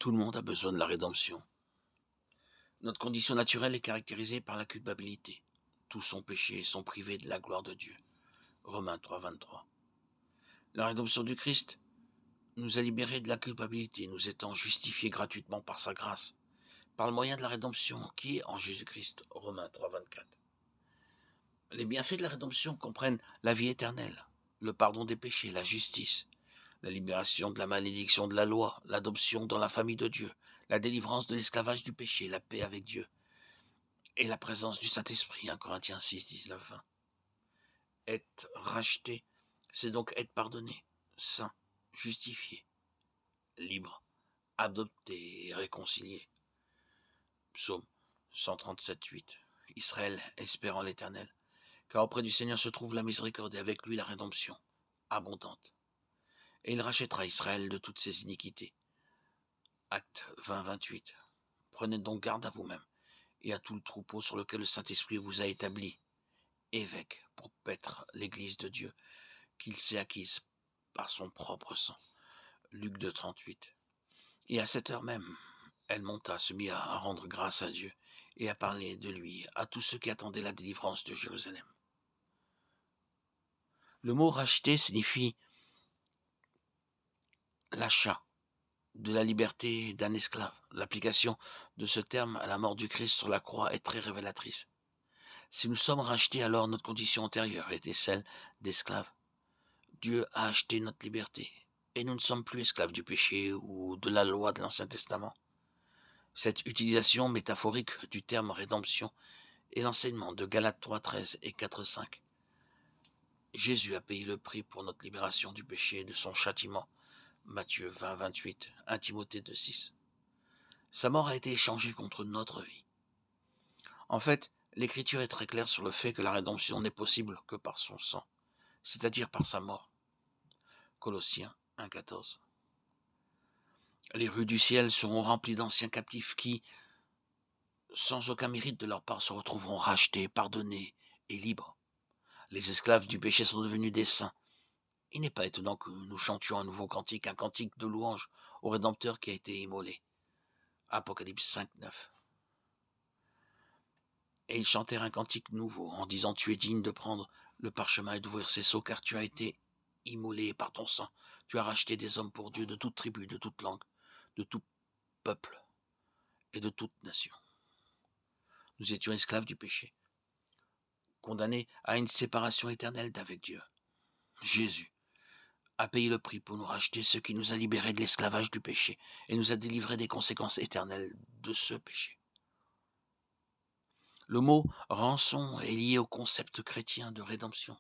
Tout le monde a besoin de la rédemption. Notre condition naturelle est caractérisée par la culpabilité. Tous sont péchés et sont privés de la gloire de Dieu. Romains 3, 23. La rédemption du Christ nous a libérés de la culpabilité, nous étant justifiés gratuitement par sa grâce, par le moyen de la rédemption qui est en Jésus-Christ. Romains 3, 24. Les bienfaits de la rédemption comprennent la vie éternelle, le pardon des péchés, la justice, la libération de la malédiction de la loi, l'adoption dans la famille de Dieu, la délivrance de l'esclavage du péché, la paix avec Dieu, et la présence du Saint-Esprit, 1 Corinthiens 6, 19, 20. Être racheté, c'est donc être pardonné, saint, justifié, libre, adopté et réconcilié. Psaume 137, 8. Israël espérant l'Éternel, car auprès du Seigneur se trouve la miséricorde et avec lui la rédemption, abondante. Et il rachètera Israël de toutes ses iniquités. Acte 20, 28. Prenez donc garde à vous-même et à tout le troupeau sur lequel le Saint-Esprit vous a établi, évêque, pour paître l'Église de Dieu, qu'il s'est acquise par son propre sang. Luc 2, 38. Et à cette heure même, elle monta, se mit à rendre grâce à Dieu et à parler de lui à tous ceux qui attendaient la délivrance de Jérusalem. Le mot racheter signifie l'achat de la liberté d'un esclave. L'application de ce terme à la mort du Christ sur la croix est très révélatrice. Si nous sommes rachetés, alors notre condition antérieure était celle d'esclave. Dieu a acheté notre liberté et nous ne sommes plus esclaves du péché ou de la loi de l'Ancien Testament. Cette utilisation métaphorique du terme rédemption est l'enseignement de Galates 3, 13 et 4, 5. Jésus a payé le prix pour notre libération du péché et de son châtiment. Matthieu 20, 28, 1 Timothée 2, 6. Sa mort a été échangée contre notre vie. En fait, l'Écriture est très claire sur le fait que la rédemption n'est possible que par son sang, c'est-à-dire par sa mort. Colossiens 1, 14. Les rues du ciel seront remplies d'anciens captifs qui, sans aucun mérite de leur part, se retrouveront rachetés, pardonnés et libres. Les esclaves du péché sont devenus des saints. Il n'est pas étonnant que nous chantions un nouveau cantique, un cantique de louange au Rédempteur qui a été immolé. Apocalypse 5, 9. Et ils chantèrent un cantique nouveau en disant: Tu es digne de prendre le parchemin et d'ouvrir ses sceaux, car tu as été immolé par ton sang. Tu as racheté des hommes pour Dieu de toute tribu, de toute langue, de tout peuple et de toute nation. Nous étions esclaves du péché, condamnés à une séparation éternelle d'avec Dieu. Jésus a payé le prix pour nous racheter, ce qui nous a libérés de l'esclavage du péché et nous a délivrés des conséquences éternelles de ce péché. Le mot rançon est lié au concept chrétien de rédemption.